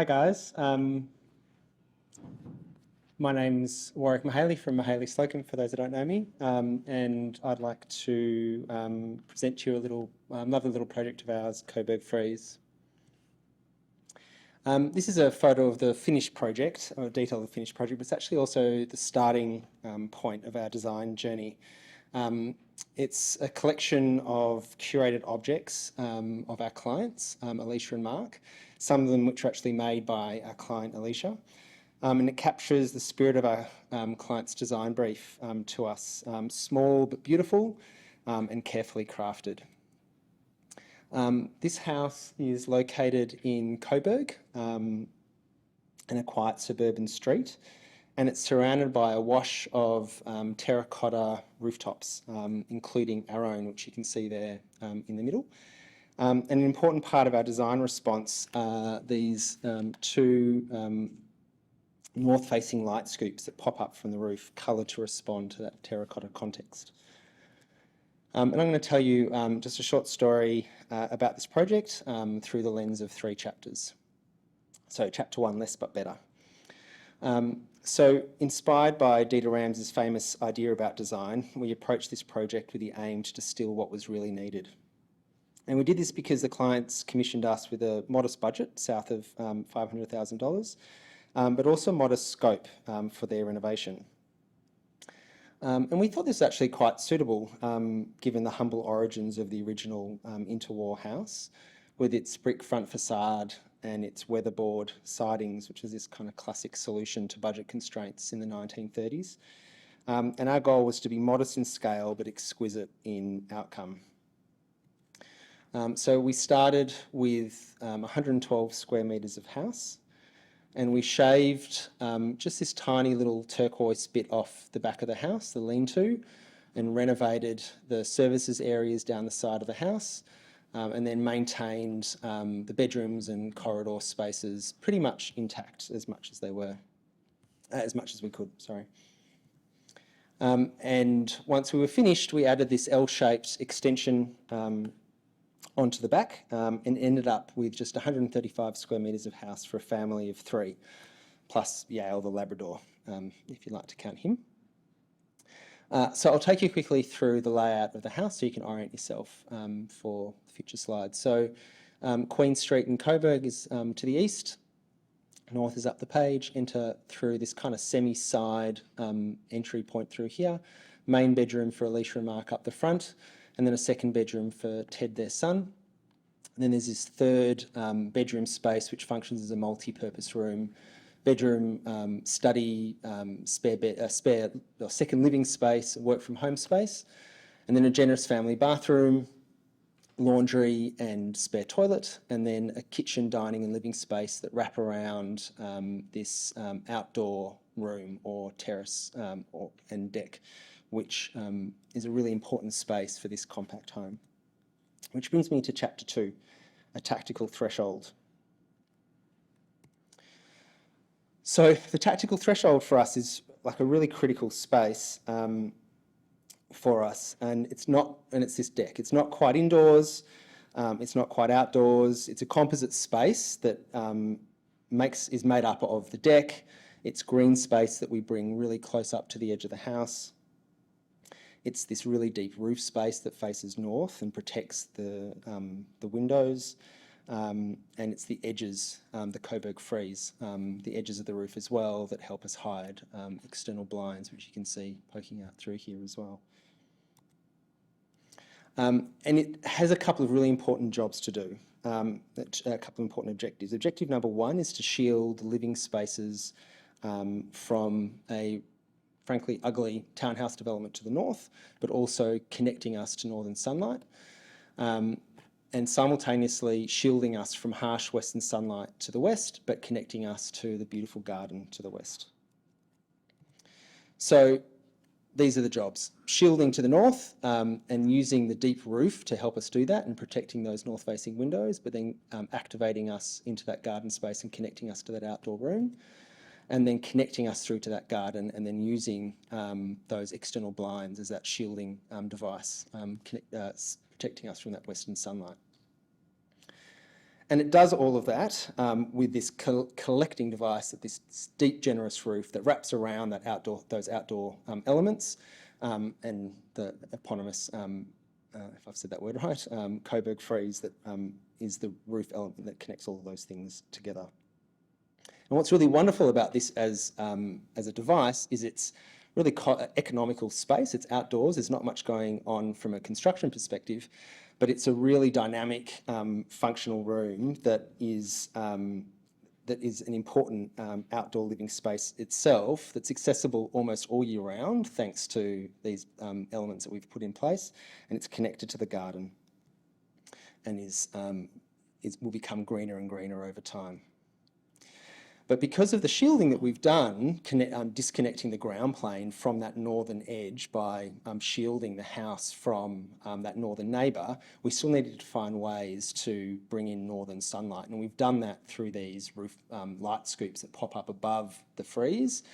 Hi guys, my name's Warwick Mihaly from Mihaly Slocombe for those that don't know me, and I'd like to present to you a little lovely little project of ours, Coburg Frieze. This is a photo of the finished project, or a detail of the finished project, but it's actually also the starting point of our design journey. It's a collection of curated objects of our clients, Alicia and Mark, some of them which are actually made by our client Alicia. And it captures the spirit of our client's design brief to us, small but beautiful and carefully crafted. This house is located in Coburg, in a quiet suburban street, and it's surrounded by a wash of terracotta rooftops, including our own, which you can see there in the middle. And an important part of our design response are these two north-facing light scoops that pop up from the roof, coloured to respond to that terracotta context. And I'm going to tell you just a short story about this project through the lens of 3 chapters. So chapter 1, less but better. So inspired by Dieter Rams's famous idea about design, we approached this project with the aim to distill what was really needed. And we did this because the clients commissioned us with a modest budget, south of $500,000, but also modest scope for their renovation. And we thought this was actually quite suitable given the humble origins of the original interwar house, with its brick front facade and its weatherboard sidings, which is this kind of classic solution to budget constraints in the 1930s. And our goal was to be modest in scale but exquisite in outcome. So we started with 112 square metres of house, and we shaved just this tiny little turquoise bit off the back of the house, the lean-to, and renovated the services areas down the side of the house, and then maintained the bedrooms and corridor spaces pretty much intact as much as they were, as much as we could, sorry. And once we were finished, we added this L-shaped extension onto the back and ended up with just 135 square metres of house for a family of 3, plus Yale the Labrador, if you'd like to count him. So I'll take you quickly through the layout of the house so you can orient yourself for future slides. So Queen Street in Coburg is to the east, north is up the page, enter through this kind of semi-side entry point through here, main bedroom for Alicia and Mark up the front, and then a second bedroom for Ted, their son. And then there's this third bedroom space which functions as a multi-purpose room, bedroom, study, spare or second living space, work from home space, and then a generous family bathroom, laundry and spare toilet, and then a kitchen, dining and living space that wrap around this outdoor room or terrace and deck, which is a really important space for this compact home. Which brings me to chapter 2, a tactical threshold. So the tactical threshold for us is like a really critical space for us, and it's this deck. It's not quite indoors, it's not quite outdoors. It's a composite space that is made up of the deck. It's green space that we bring really close up to the edge of the house. It's this really deep roof space that faces north and protects the windows. And it's the edges, the Coburg Frieze, the edges of the roof as well, that help us hide external blinds, which you can see poking out through here as well. And it has a couple of really important jobs to do, a couple of important objectives. Objective number 1 is to shield the living spaces from a frankly ugly townhouse development to the north, but also connecting us to northern sunlight. And simultaneously shielding us from harsh western sunlight to the west, but connecting us to the beautiful garden to the west. So these are the jobs: shielding to the north and using the deep roof to help us do that and protecting those north-facing windows, but then activating us into that garden space and connecting us to that outdoor room, and then connecting us through to that garden, and then using those external blinds as that shielding device, protecting us from that western sunlight. And it does all of that with this collecting device, this deep, generous roof that wraps around those outdoor elements, and the eponymous, if I've said that word right, Coburg Frieze, that is the roof element that connects all of those things together. And what's really wonderful about this as a device is it's really economical space. It's outdoors. There's not much going on from a construction perspective, but it's a really dynamic, functional room that is an important outdoor living space itself, that's accessible almost all year round thanks to these elements that we've put in place, and it's connected to the garden and will become greener and greener over time. But because of the shielding that we've done, disconnecting the ground plane from that northern edge by shielding the house from that northern neighbour, we still needed to find ways to bring in northern sunlight. And we've done that through these roof light scoops that pop up above the frieze.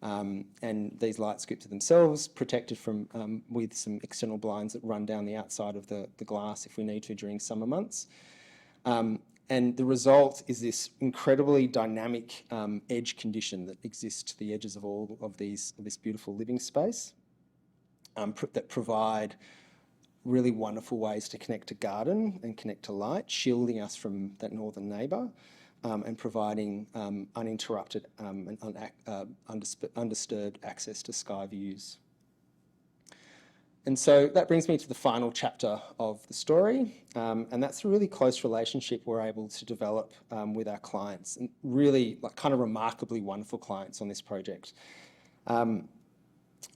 And these light scoops are themselves protected from with some external blinds that run down the outside of the glass if we need to during summer months. And the result is this incredibly dynamic edge condition that exists to the edges of all of this beautiful living space that provide really wonderful ways to connect to garden and connect to light, shielding us from that northern neighbour and providing uninterrupted and undisturbed access to sky views. And so that brings me to the final chapter of the story, and that's a really close relationship we're able to develop with our clients, and really kind of remarkably wonderful clients on this project.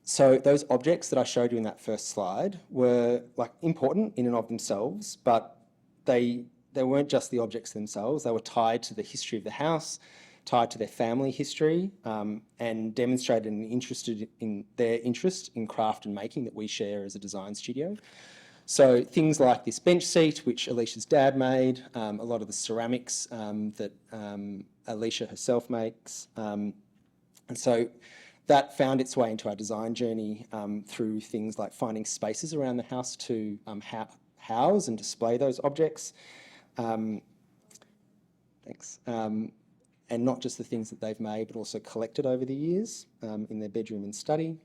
So those objects that I showed you in that first slide were important in and of themselves, but they weren't just the objects themselves. They were tied to the history of the house, tied to their family history, and demonstrated their interest in craft and making that we share as a design studio. So things like this bench seat, which Alicia's dad made, a lot of the ceramics that Alicia herself makes. And so that found its way into our design journey through things like finding spaces around the house to house and display those objects. Thanks. And not just the things that they've made, but also collected over the years in their bedroom and study.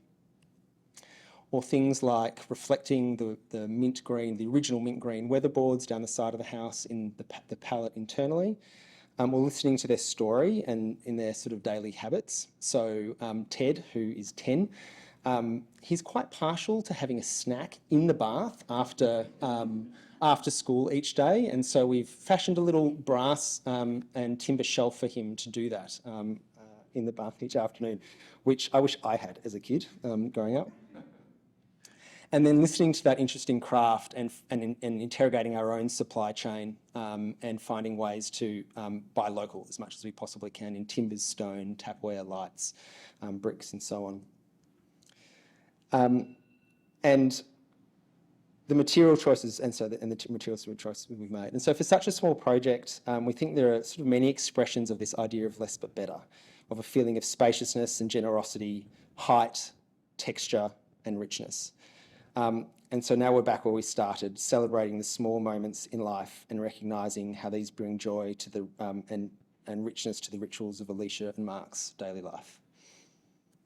Or things like reflecting the mint green, the original mint green weatherboards down the side of the house in the palette internally. Or listening to their story and in their sort of daily habits. So Ted, who is 10, he's quite partial to having a snack in the bath after school each day, and so we've fashioned a little brass and timber shelf for him to do that in the bath each afternoon, which I wish I had as a kid growing up. And then listening to that interesting craft and interrogating our own supply chain and finding ways to buy local as much as we possibly can in timbers, stone, tapware, lights, bricks, and so on. And the material choices, and the materials choices we've made. And so for such a small project, we think there are sort of many expressions of this idea of less but better, of a feeling of spaciousness and generosity, height, texture, and richness. And so now we're back where we started, celebrating the small moments in life and recognising how these bring joy to and richness to the rituals of Alicia and Mark's daily life.